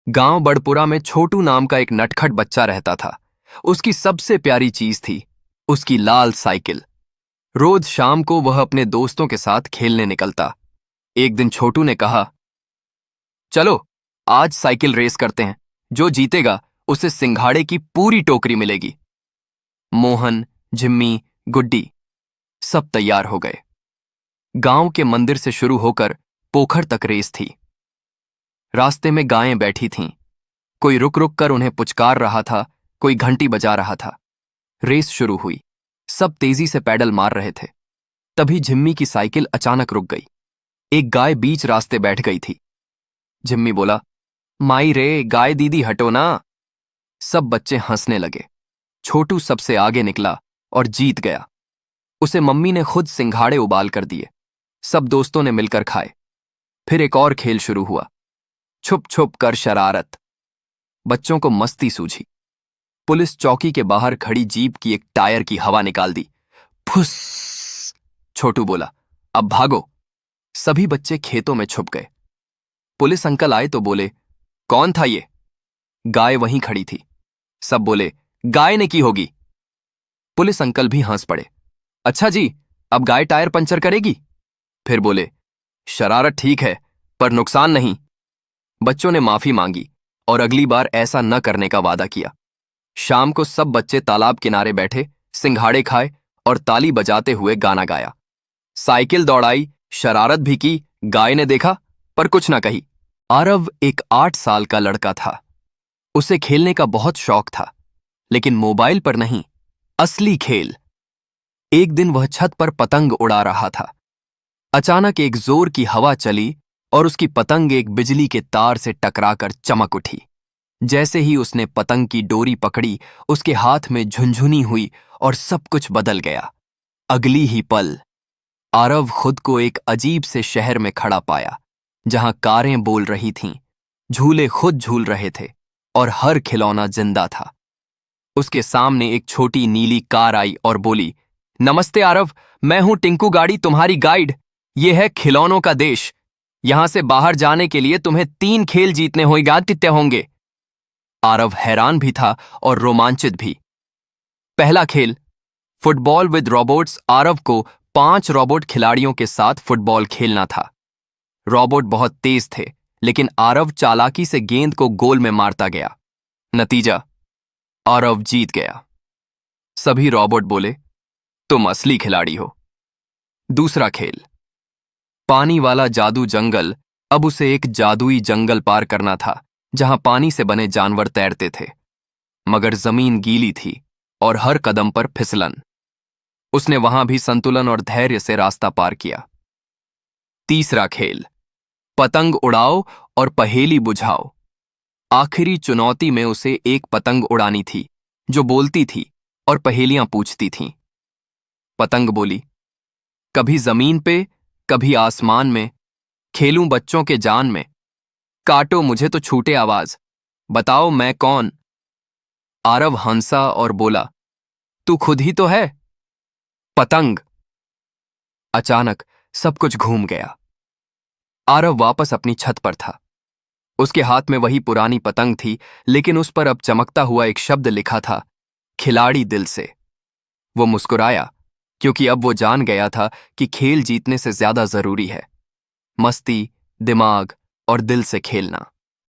गांव बड़पुरा में छोटू नाम का एक नटखट बच्चा रहता था। उसकी सबसे प्यारी चीज थी उसकी लाल साइकिल। रोज शाम को वह अपने दोस्तों के साथ खेलने निकलता। एक दिन छोटू ने कहा, चलो आज साइकिल रेस करते हैं, जो जीतेगा उसे सिंघाड़े की पूरी टोकरी मिलेगी। मोहन, जिम्मी, गुड्डी सब तैयार हो गए। गांव के मंदिर से शुरू होकर पोखर तक रेस थी। रास्ते में गायें बैठी थीं। कोई रुक रुक कर उन्हें पुचकार रहा था, कोई घंटी बजा रहा था। रेस शुरू हुई। सब तेजी से पैडल मार रहे थे। तभी जिम्मी की साइकिल अचानक रुक गई। एक गाय बीच रास्ते बैठ गई थी। जिम्मी बोला, माई रे, गाय दीदी हटो ना। सब बच्चे हंसने लगे। छोटू सबसे आगे निकला और जीत गया। उसे मम्मी ने खुद सिंघाड़े उबाल कर दिए। सब दोस्तों ने मिलकर खाए। फिर एक और खेल शुरू हुआ, छुप छुप कर शरारत। बच्चों को मस्ती सूझी। पुलिस चौकी के बाहर खड़ी जीप की एक टायर की हवा निकाल दी। फुस! छोटू बोला, अब भागो। सभी बच्चे खेतों में छुप गए। पुलिस अंकल आए तो बोले, कौन था ये? गाय वहीं खड़ी थी। सब बोले, गाय ने की होगी। पुलिस अंकल भी हंस पड़े। अच्छा जी, अब गाय टायर पंचर करेगी? फिर बोले, शरारत ठीक है पर नुकसान नहीं। बच्चों ने माफी मांगी और अगली बार ऐसा न करने का वादा किया। शाम को सब बच्चे तालाब किनारे बैठे, सिंघाड़े खाए और ताली बजाते हुए गाना गाया। साइकिल दौड़ाई, शरारत भी की। गाय ने देखा पर कुछ न कही। आरव एक 8 साल का लड़का था। उसे खेलने का बहुत शौक था, लेकिन मोबाइल पर नहीं, असली खेल। एक दिन वह छत पर पतंग उड़ा रहा था। अचानक एक जोर की हवा चली और उसकी पतंग एक बिजली के तार से टकराकर चमक उठी। जैसे ही उसने पतंग की डोरी पकड़ी, उसके हाथ में झुनझुनी हुई और सब कुछ बदल गया। अगली ही पल आरव खुद को एक अजीब से शहर में खड़ा पाया, जहां कारें बोल रही थीं, झूले खुद झूल रहे थे और हर खिलौना जिंदा था। उसके सामने एक छोटी नीली कार आई और बोली, नमस्ते आरव, मैं हूं टिंकू गाड़ी, तुम्हारी गाइड। ये है खिलौनों का देश। यहां से बाहर जाने के लिए तुम्हें 3 खेल जीतने होंगे। आरव हैरान भी था और रोमांचित भी। पहला खेल, फुटबॉल विद रोबोट्स। आरव को 5 रोबोट खिलाड़ियों के साथ फुटबॉल खेलना था। रोबोट बहुत तेज थे, लेकिन आरव चालाकी से गेंद को गोल में मारता गया। नतीजा, आरव जीत गया। सभी रोबोट बोले, तुम असली खिलाड़ी हो। दूसरा खेल, पानी वाला जादू जंगल। अब उसे एक जादुई जंगल पार करना था, जहां पानी से बने जानवर तैरते थे, मगर जमीन गीली थी और हर कदम पर फिसलन। उसने वहां भी संतुलन और धैर्य से रास्ता पार किया। तीसरा खेल, पतंग उड़ाओ और पहेली बुझाओ। आखिरी चुनौती में उसे एक पतंग उड़ानी थी, जो बोलती थी और पहेलियां पूछती थीं। पतंग बोली, कभी जमीन पे, कभी आसमान में, खेलूं बच्चों के जान में। काटो मुझे तो छूटे आवाज, बताओ मैं कौन? आरव हंसा और बोला, तू खुद ही तो है, पतंग। अचानक सब कुछ घूम गया। आरव वापस अपनी छत पर था। उसके हाथ में वही पुरानी पतंग थी, लेकिन उस पर अब चमकता हुआ एक शब्द लिखा था, खिलाड़ी दिल से। वो मुस्कुराया, क्योंकि अब वो जान गया था कि खेल जीतने से ज्यादा जरूरी है मस्ती, दिमाग और दिल से खेलना।